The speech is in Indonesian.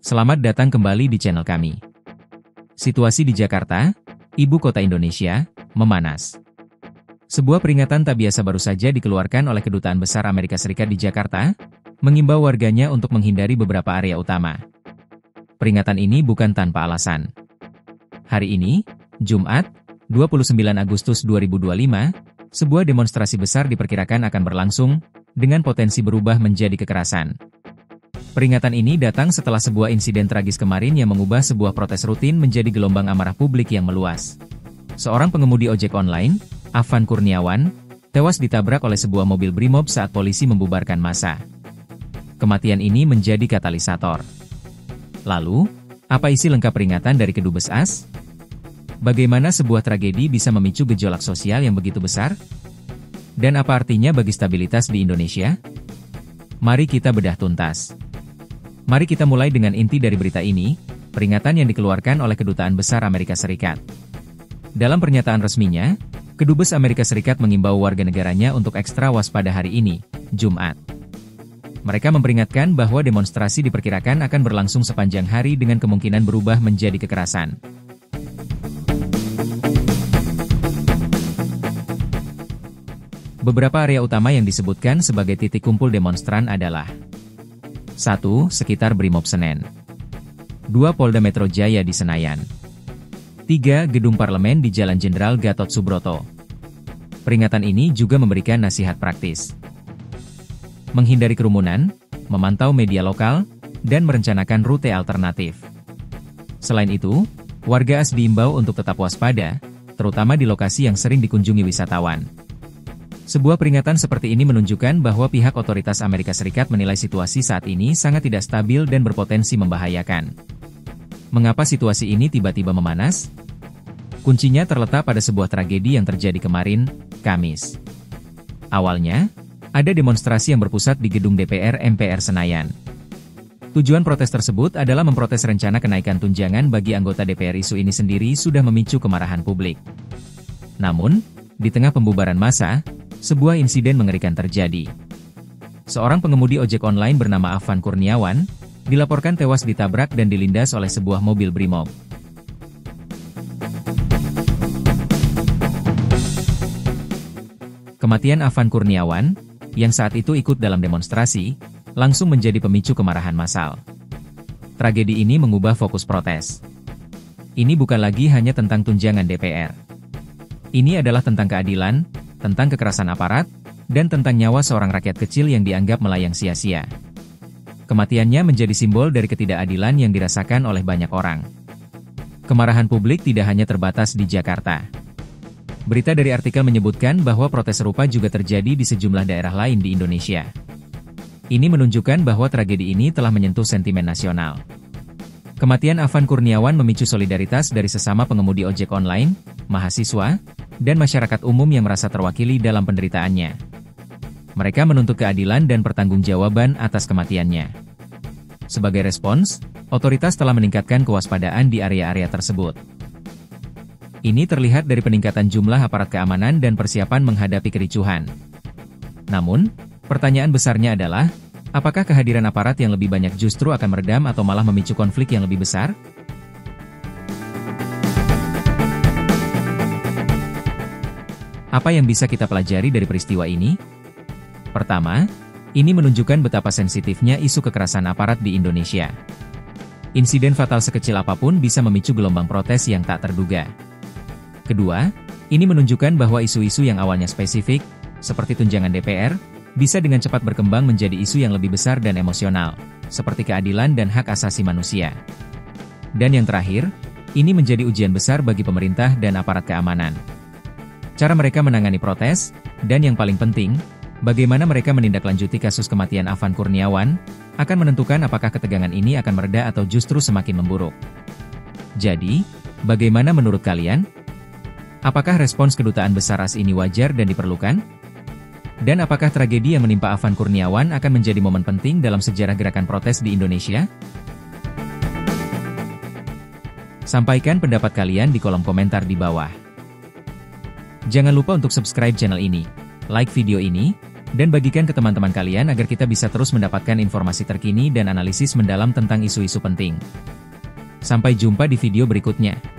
Selamat datang kembali di channel kami. Situasi di Jakarta, ibu kota Indonesia, memanas. Sebuah peringatan tak biasa baru saja dikeluarkan oleh Kedutaan Besar Amerika Serikat di Jakarta, mengimbau warganya untuk menghindari beberapa area utama. Peringatan ini bukan tanpa alasan. Hari ini, Jumat, 29 Agustus 2025, sebuah demonstrasi besar diperkirakan akan berlangsung, dengan potensi berubah menjadi kekerasan. Peringatan ini datang setelah sebuah insiden tragis kemarin yang mengubah sebuah protes rutin menjadi gelombang amarah publik yang meluas. Seorang pengemudi ojek online, Afan Kurniawan, tewas ditabrak oleh sebuah mobil Brimob saat polisi membubarkan massa. Kematian ini menjadi katalisator. Lalu, apa isi lengkap peringatan dari Kedubes AS? Bagaimana sebuah tragedi bisa memicu gejolak sosial yang begitu besar? Dan apa artinya bagi stabilitas di Indonesia? Mari kita bedah tuntas. Mari kita mulai dengan inti dari berita ini, peringatan yang dikeluarkan oleh Kedutaan Besar Amerika Serikat. Dalam pernyataan resminya, Kedubes Amerika Serikat mengimbau warga negaranya untuk ekstra waspada hari ini, Jumat. Mereka memperingatkan bahwa demonstrasi diperkirakan akan berlangsung sepanjang hari dengan kemungkinan berubah menjadi kekerasan. Beberapa area utama yang disebutkan sebagai titik kumpul demonstran adalah 1. Sekitar Brimob Senen. 2. Polda Metro Jaya di Senayan. 3. Gedung Parlemen di Jalan Jenderal Gatot Subroto. Peringatan ini juga memberikan nasihat praktis. Menghindari kerumunan, memantau media lokal, dan merencanakan rute alternatif. Selain itu, warga AS diimbau untuk tetap waspada, terutama di lokasi yang sering dikunjungi wisatawan. Sebuah peringatan seperti ini menunjukkan bahwa pihak otoritas Amerika Serikat menilai situasi saat ini sangat tidak stabil dan berpotensi membahayakan. Mengapa situasi ini tiba-tiba memanas? Kuncinya terletak pada sebuah tragedi yang terjadi kemarin, Kamis. Awalnya, ada demonstrasi yang berpusat di gedung DPR MPR Senayan. Tujuan protes tersebut adalah memprotes rencana kenaikan tunjangan bagi anggota DPR. Isu ini sendiri sudah memicu kemarahan publik. Namun, di tengah pembubaran massa, sebuah insiden mengerikan terjadi. Seorang pengemudi ojek online bernama Afan Kurniawan, dilaporkan tewas ditabrak dan dilindas oleh sebuah mobil Brimob. Kematian Afan Kurniawan, yang saat itu ikut dalam demonstrasi, langsung menjadi pemicu kemarahan massal. Tragedi ini mengubah fokus protes. Ini bukan lagi hanya tentang tunjangan DPR. Ini adalah tentang keadilan, tentang kekerasan aparat, dan tentang nyawa seorang rakyat kecil yang dianggap melayang sia-sia. Kematiannya menjadi simbol dari ketidakadilan yang dirasakan oleh banyak orang. Kemarahan publik tidak hanya terbatas di Jakarta. Berita dari artikel menyebutkan bahwa protes serupa juga terjadi di sejumlah daerah lain di Indonesia. Ini menunjukkan bahwa tragedi ini telah menyentuh sentimen nasional. Kematian Afan Kurniawan memicu solidaritas dari sesama pengemudi ojek online, mahasiswa, dan masyarakat umum yang merasa terwakili dalam penderitaannya. Mereka menuntut keadilan dan pertanggungjawaban atas kematiannya. Sebagai respons, otoritas telah meningkatkan kewaspadaan di area-area tersebut. Ini terlihat dari peningkatan jumlah aparat keamanan dan persiapan menghadapi kericuhan. Namun, pertanyaan besarnya adalah, apakah kehadiran aparat yang lebih banyak justru akan meredam atau malah memicu konflik yang lebih besar? Apa yang bisa kita pelajari dari peristiwa ini? Pertama, ini menunjukkan betapa sensitifnya isu kekerasan aparat di Indonesia. Insiden fatal sekecil apapun bisa memicu gelombang protes yang tak terduga. Kedua, ini menunjukkan bahwa isu-isu yang awalnya spesifik, seperti tunjangan DPR, bisa dengan cepat berkembang menjadi isu yang lebih besar dan emosional, seperti keadilan dan hak asasi manusia. Dan yang terakhir, ini menjadi ujian besar bagi pemerintah dan aparat keamanan. Cara mereka menangani protes, dan yang paling penting, bagaimana mereka menindaklanjuti kasus kematian Afan Kurniawan, akan menentukan apakah ketegangan ini akan mereda atau justru semakin memburuk. Jadi, bagaimana menurut kalian? Apakah respons Kedutaan Besar AS ini wajar dan diperlukan? Dan apakah tragedi yang menimpa Afan Kurniawan akan menjadi momen penting dalam sejarah gerakan protes di Indonesia? Sampaikan pendapat kalian di kolom komentar di bawah. Jangan lupa untuk subscribe channel ini, like video ini, Dan bagikan ke teman-teman kalian agar kita bisa terus mendapatkan informasi terkini dan analisis mendalam tentang isu-isu penting. Sampai jumpa di video berikutnya.